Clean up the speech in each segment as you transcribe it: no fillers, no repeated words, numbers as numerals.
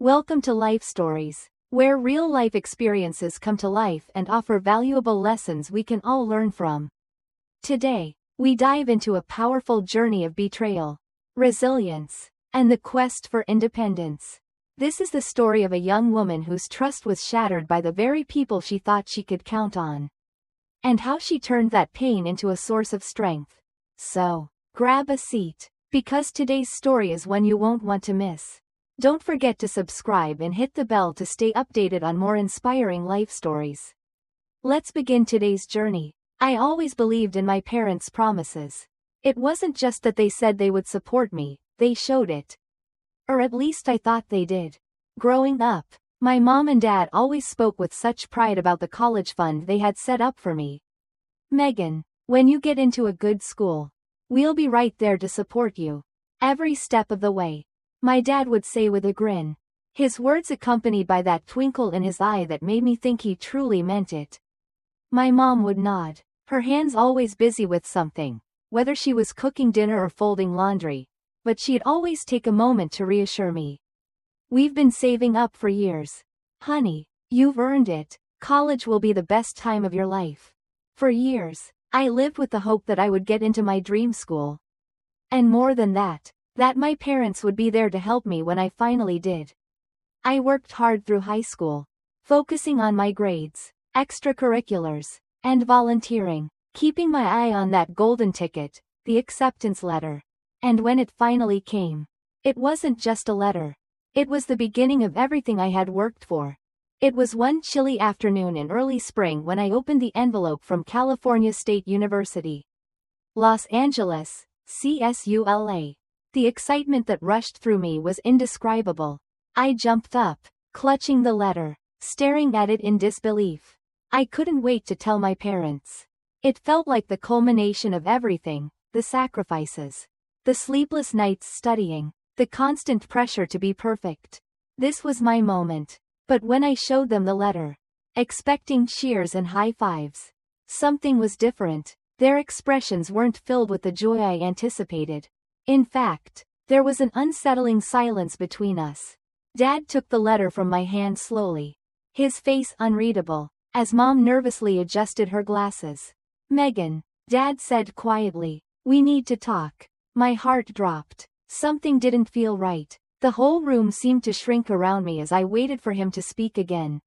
Welcome to Life Stories, where real-life experiences come to life and offer valuable lessons we can all learn from. Today, we dive into a powerful journey of betrayal, resilience, and the quest for independence. This is the story of a young woman whose trust was shattered by the very people she thought she could count on, and how she turned that pain into a source of strength. So, grab a seat, because today's story is one you won't want to miss. Don't forget to subscribe and hit the bell to stay updated on more inspiring life stories. Let's begin today's journey. I always believed in my parents' promises. It wasn't just that they said they would support me, they showed it. Or at least I thought they did. Growing up, my mom and dad always spoke with such pride about the college fund they had set up for me. "Megan, when you get into a good school, we'll be right there to support you. Every step of the way," my dad would say with a grin, his words accompanied by that twinkle in his eye that made me think he truly meant it. My mom would nod, her hands always busy with something, whether she was cooking dinner or folding laundry, but she'd always take a moment to reassure me. "We've been saving up for years. Honey, you've earned it. College will be the best time of your life." For years, I lived with the hope that I would get into my dream school. And more than that my parents would be there to help me when I finally did. I worked hard through high school, focusing on my grades, extracurriculars, and volunteering, keeping my eye on that golden ticket, the acceptance letter. And when it finally came, it wasn't just a letter. It was the beginning of everything I had worked for. It was one chilly afternoon in early spring when I opened the envelope from California State University, Los Angeles, CSULA. The excitement that rushed through me was indescribable. I jumped up, clutching the letter, staring at it in disbelief. I couldn't wait to tell my parents. It felt like the culmination of everything, the sacrifices, the sleepless nights studying, the constant pressure to be perfect. This was my moment. But when I showed them the letter, expecting cheers and high fives, something was different. Their expressions weren't filled with the joy I anticipated. In fact, there was an unsettling silence between us. Dad took the letter from my hand slowly, his face unreadable, as Mom nervously adjusted her glasses. "Megan," Dad said quietly, "we need to talk." My heart dropped. Something didn't feel right. The whole room seemed to shrink around me as I waited for him to speak again.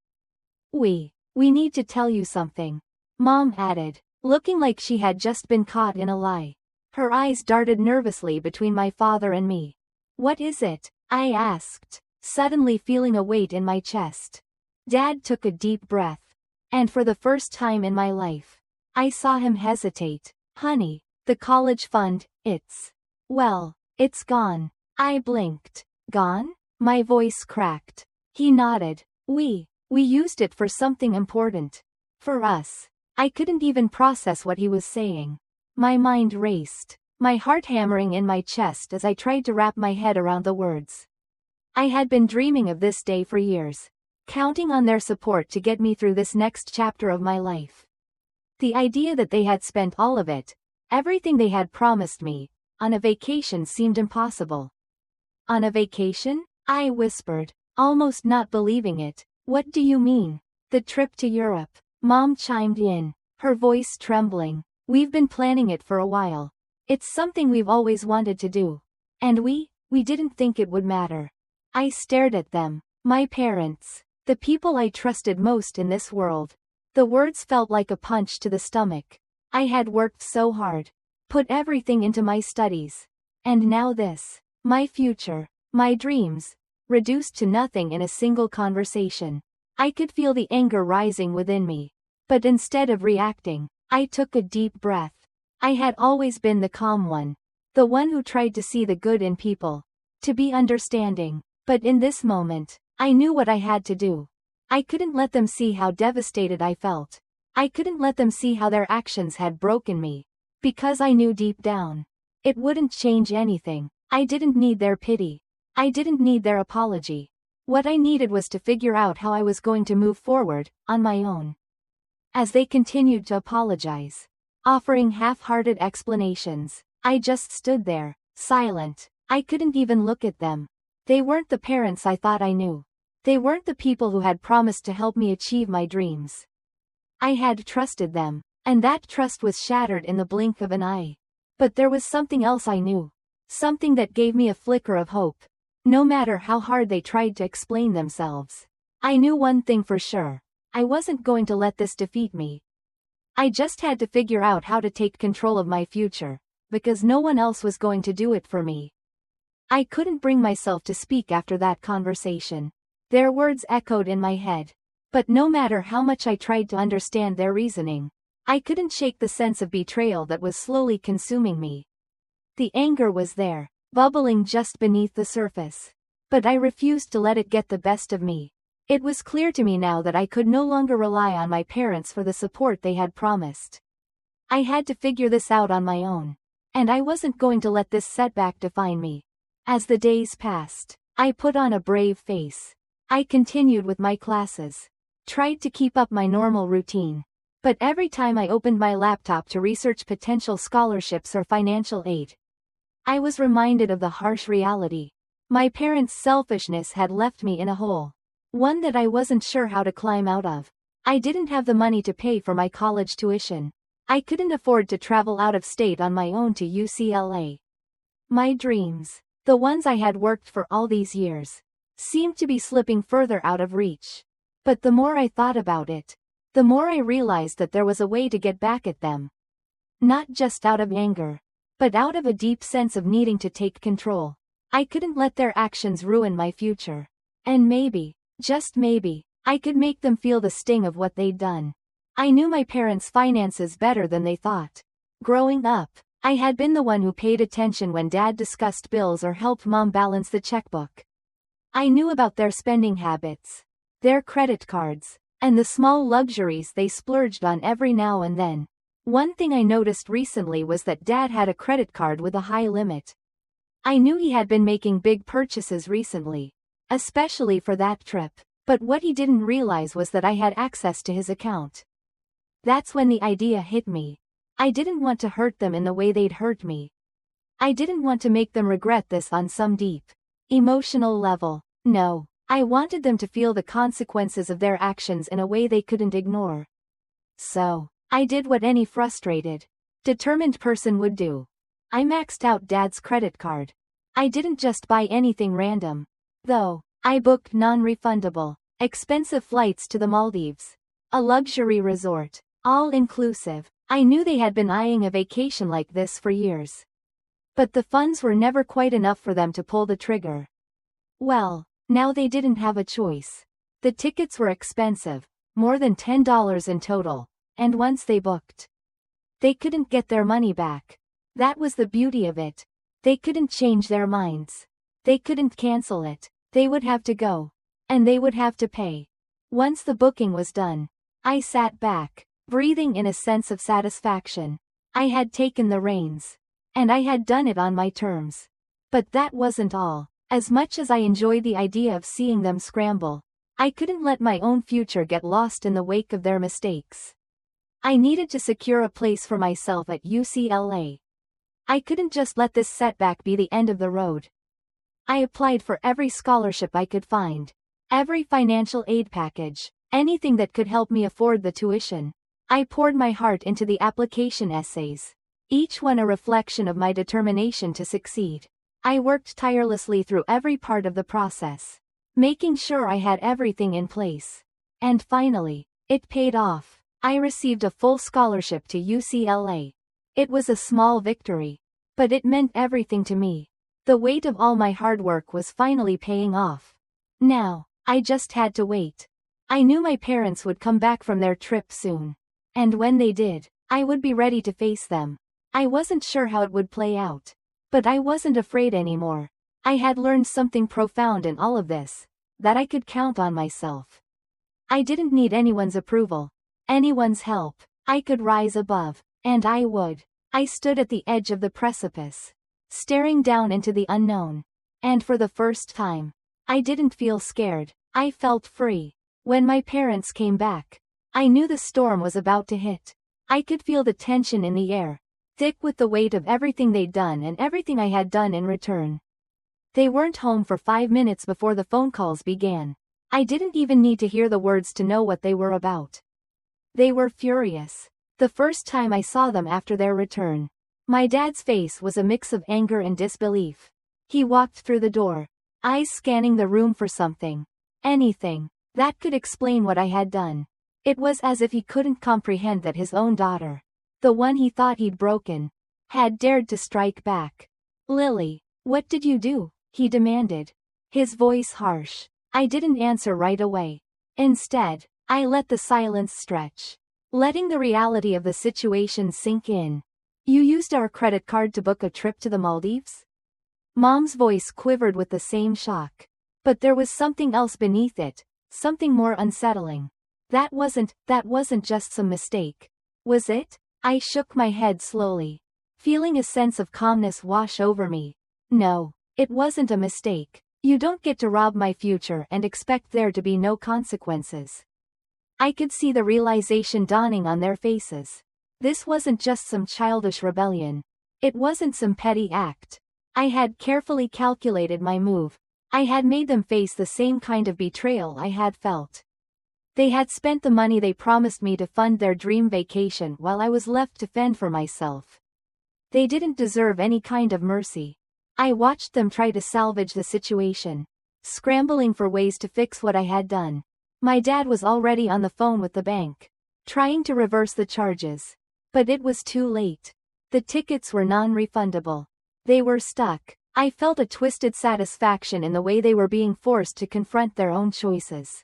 We need to tell you something," Mom added, looking like she had just been caught in a lie. Her eyes darted nervously between my father and me. "What is it?" I asked, suddenly feeling a weight in my chest. Dad took a deep breath, and for the first time in my life, I saw him hesitate. "Honey, the college fund, it's gone." I blinked. "Gone?" My voice cracked. He nodded. We used it for something important. For us." I couldn't even process what he was saying. My mind raced, my heart hammering in my chest as I tried to wrap my head around the words. I had been dreaming of this day for years, counting on their support to get me through this next chapter of my life. The idea that they had spent all of it, everything they had promised me, on a vacation seemed impossible. "On a vacation?" I whispered, almost not believing it. "What do you mean?" "The trip to Europe," Mom chimed in, her voice trembling. "We've been planning it for a while. It's something we've always wanted to do. And we didn't think it would matter." I stared at them, my parents, the people I trusted most in this world. The words felt like a punch to the stomach. I had worked so hard, put everything into my studies. And now this, my future, my dreams, reduced to nothing in a single conversation. I could feel the anger rising within me. But instead of reacting, I took a deep breath. I had always been the calm one, the one who tried to see the good in people, to be understanding. But in this moment, I knew what I had to do. I couldn't let them see how devastated I felt. I couldn't let them see how their actions had broken me. Because I knew deep down, it wouldn't change anything. I didn't need their pity. I didn't need their apology. What I needed was to figure out how I was going to move forward, on my own. As they continued to apologize, offering half-hearted explanations, I just stood there, silent. I couldn't even look at them. They weren't the parents I thought I knew. They weren't the people who had promised to help me achieve my dreams. I had trusted them, and that trust was shattered in the blink of an eye. But there was something else I knew. Something that gave me a flicker of hope. No matter how hard they tried to explain themselves. I knew one thing for sure. I wasn't going to let this defeat me. I just had to figure out how to take control of my future, because no one else was going to do it for me. I couldn't bring myself to speak after that conversation. Their words echoed in my head. But no matter how much I tried to understand their reasoning, I couldn't shake the sense of betrayal that was slowly consuming me. The anger was there, bubbling just beneath the surface. But I refused to let it get the best of me. It was clear to me now that I could no longer rely on my parents for the support they had promised. I had to figure this out on my own. And I wasn't going to let this setback define me. As the days passed, I put on a brave face. I continued with my classes. Tried to keep up my normal routine. But every time I opened my laptop to research potential scholarships or financial aid, I was reminded of the harsh reality. My parents' selfishness had left me in a hole. One that I wasn't sure how to climb out of. I didn't have the money to pay for my college tuition. I couldn't afford to travel out of state on my own to UCLA. My dreams, the ones I had worked for all these years, seemed to be slipping further out of reach. But the more I thought about it, the more I realized that there was a way to get back at them. Not just out of anger, but out of a deep sense of needing to take control. I couldn't let their actions ruin my future. And maybe, just maybe, I could make them feel the sting of what they'd done. I knew my parents' finances better than they thought. Growing up, I had been the one who paid attention when Dad discussed bills or helped Mom balance the checkbook. I knew about their spending habits, their credit cards, and the small luxuries they splurged on every now and then. One thing I noticed recently was that Dad had a credit card with a high limit. I knew he had been making big purchases recently, especially for that trip, but what he didn't realize was that I had access to his account. That's when the idea hit me. I didn't want to hurt them in the way they'd hurt me. I didn't want to make them regret this on some deep, emotional level. No, I wanted them to feel the consequences of their actions in a way they couldn't ignore. So, I did what any frustrated, determined person would do. I maxed out Dad's credit card. I didn't just buy anything random, though. I booked non-refundable, expensive flights to the Maldives, a luxury resort, all-inclusive. I knew they had been eyeing a vacation like this for years. But the funds were never quite enough for them to pull the trigger. Well, now they didn't have a choice. The tickets were expensive, more than $10 in total, and once they booked, they couldn't get their money back. That was the beauty of it. They couldn't change their minds. They couldn't cancel it. They would have to go. And they would have to pay. Once the booking was done, I sat back, breathing in a sense of satisfaction. I had taken the reins. And I had done it on my terms. But that wasn't all. As much as I enjoyed the idea of seeing them scramble, I couldn't let my own future get lost in the wake of their mistakes. I needed to secure a place for myself at UCLA. I couldn't just let this setback be the end of the road. I applied for every scholarship I could find, every financial aid package, anything that could help me afford the tuition. I poured my heart into the application essays, each one a reflection of my determination to succeed. I worked tirelessly through every part of the process, making sure I had everything in place. And finally, it paid off. I received a full scholarship to UCLA. It was a small victory, but it meant everything to me. The weight of all my hard work was finally paying off. Now, I just had to wait. I knew my parents would come back from their trip soon. And when they did, I would be ready to face them. I wasn't sure how it would play out. But I wasn't afraid anymore. I had learned something profound in all of this, that I could count on myself. I didn't need anyone's approval, anyone's help. I could rise above, and I would. I stood at the edge of the precipice, staring down into the unknown. And for the first time, I didn't feel scared. I felt free. When my parents came back, I knew the storm was about to hit. I could feel the tension in the air, thick with the weight of everything they'd done and everything I had done in return. They weren't home for 5 minutes before the phone calls began. I didn't even need to hear the words to know what they were about. They were furious. The first time I saw them after their return, my dad's face was a mix of anger and disbelief. He walked through the door, eyes scanning the room for something. Anything that could explain what I had done. It was as if he couldn't comprehend that his own daughter, the one he thought he'd broken, had dared to strike back. "Lily, what did you do?" he demanded, his voice harsh. I didn't answer right away. Instead, I let the silence stretch, letting the reality of the situation sink in. "You used our credit card to book a trip to the Maldives?" Mom's voice quivered with the same shock. But there was something else beneath it, something more unsettling. That wasn't just some mistake. Was it? I shook my head slowly, feeling a sense of calmness wash over me. No, it wasn't a mistake. You don't get to rob my future and expect there to be no consequences. I could see the realization dawning on their faces. This wasn't just some childish rebellion. It wasn't some petty act. I had carefully calculated my move. I had made them face the same kind of betrayal I had felt. They had spent the money they promised me to fund their dream vacation while I was left to fend for myself. They didn't deserve any kind of mercy. I watched them try to salvage the situation, scrambling for ways to fix what I had done. My dad was already on the phone with the bank, trying to reverse the charges. But it was too late. The tickets were non-refundable. They were stuck. I felt a twisted satisfaction in the way they were being forced to confront their own choices.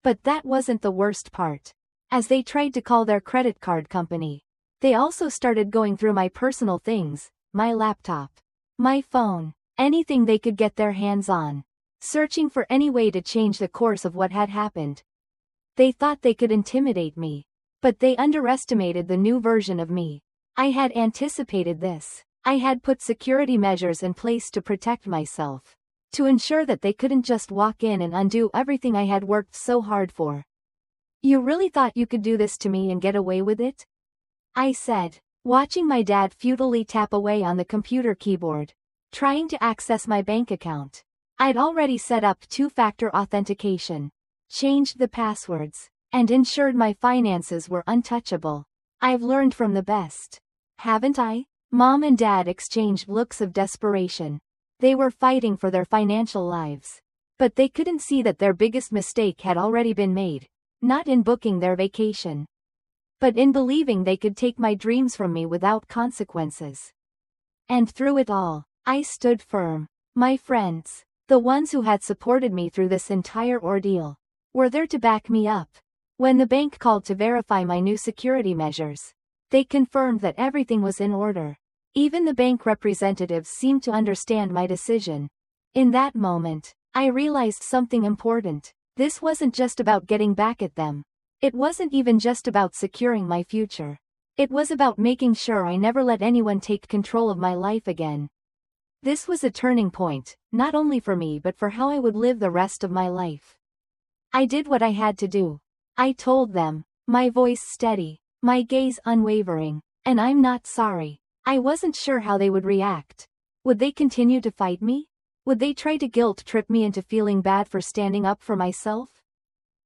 But that wasn't the worst part. As they tried to call their credit card company, they also started going through my personal things, my laptop, my phone, anything they could get their hands on, searching for any way to change the course of what had happened. They thought they could intimidate me, but they underestimated the new version of me. I had anticipated this. I had put security measures in place to protect myself, to ensure that they couldn't just walk in and undo everything I had worked so hard for. "You really thought you could do this to me and get away with it?" I said, watching my dad futilely tap away on the computer keyboard, trying to access my bank account. I'd already set up two-factor authentication, changed the passwords, and ensured my finances were untouchable. "I've learned from the best, haven't I?" Mom and Dad exchanged looks of desperation. They were fighting for their financial lives. But they couldn't see that their biggest mistake had already been made, not in booking their vacation, but in believing they could take my dreams from me without consequences. And through it all, I stood firm. My friends, the ones who had supported me through this entire ordeal, were there to back me up. When the bank called to verify my new security measures, they confirmed that everything was in order. Even the bank representatives seemed to understand my decision. In that moment, I realized something important. This wasn't just about getting back at them. It wasn't even just about securing my future. It was about making sure I never let anyone take control of my life again. This was a turning point, not only for me but for how I would live the rest of my life. I did what I had to do. I told them, my voice steady, my gaze unwavering, and I'm not sorry. I wasn't sure how they would react. Would they continue to fight me? Would they try to guilt-trip me into feeling bad for standing up for myself?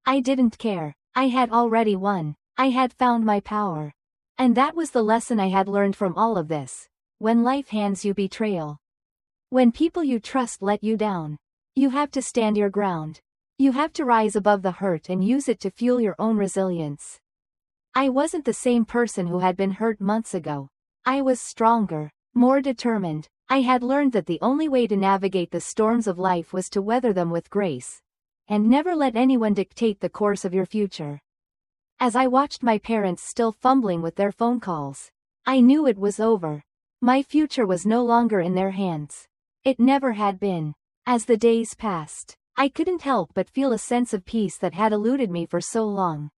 I didn't care. I had already won. I had found my power. And that was the lesson I had learned from all of this. When life hands you betrayal, when people you trust let you down, you have to stand your ground. You have to rise above the hurt and use it to fuel your own resilience. I wasn't the same person who had been hurt months ago. I was stronger, more determined. I had learned that the only way to navigate the storms of life was to weather them with grace, and never let anyone dictate the course of your future. As I watched my parents still fumbling with their phone calls, I knew it was over. My future was no longer in their hands. It never had been. As the days passed, I couldn't help but feel a sense of peace that had eluded me for so long.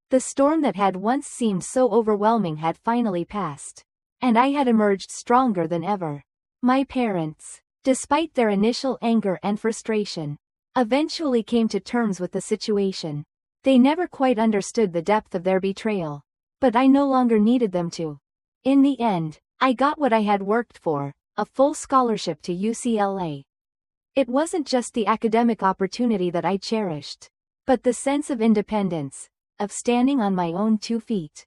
The storm that had once seemed so overwhelming had finally passed, and I had emerged stronger than ever. My parents, despite their initial anger and frustration, eventually came to terms with the situation. They never quite understood the depth of their betrayal, but I no longer needed them to. In the end, I got what I had worked for, a full scholarship to UCLA. It wasn't just the academic opportunity that I cherished, but the sense of independence, of standing on my own 2 feet,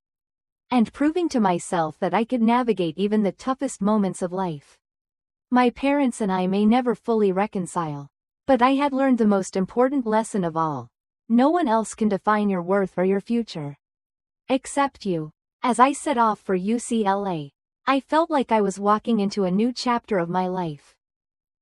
and proving to myself that I could navigate even the toughest moments of life. My parents and I may never fully reconcile, but I had learned the most important lesson of all. No one else can define your worth or your future, except you. As I set off for UCLA, I felt like I was walking into a new chapter of my life.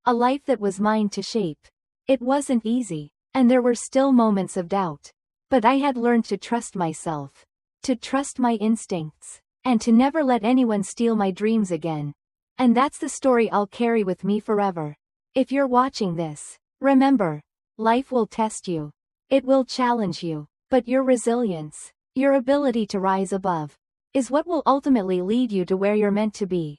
A life that was mine to shape. It wasn't easy, and there were still moments of doubt. But I had learned to trust myself, to trust my instincts, and to never let anyone steal my dreams again. And that's the story I'll carry with me forever. If you're watching this, remember, life will test you. It will challenge you, but your resilience, your ability to rise above, is what will ultimately lead you to where you're meant to be.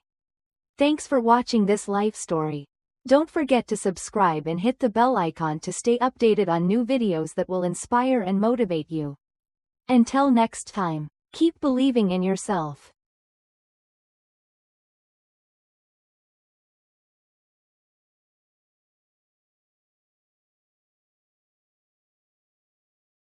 Thanks for watching this life story. Don't forget to subscribe and hit the bell icon to stay updated on new videos that will inspire and motivate you. Until next time, keep believing in yourself.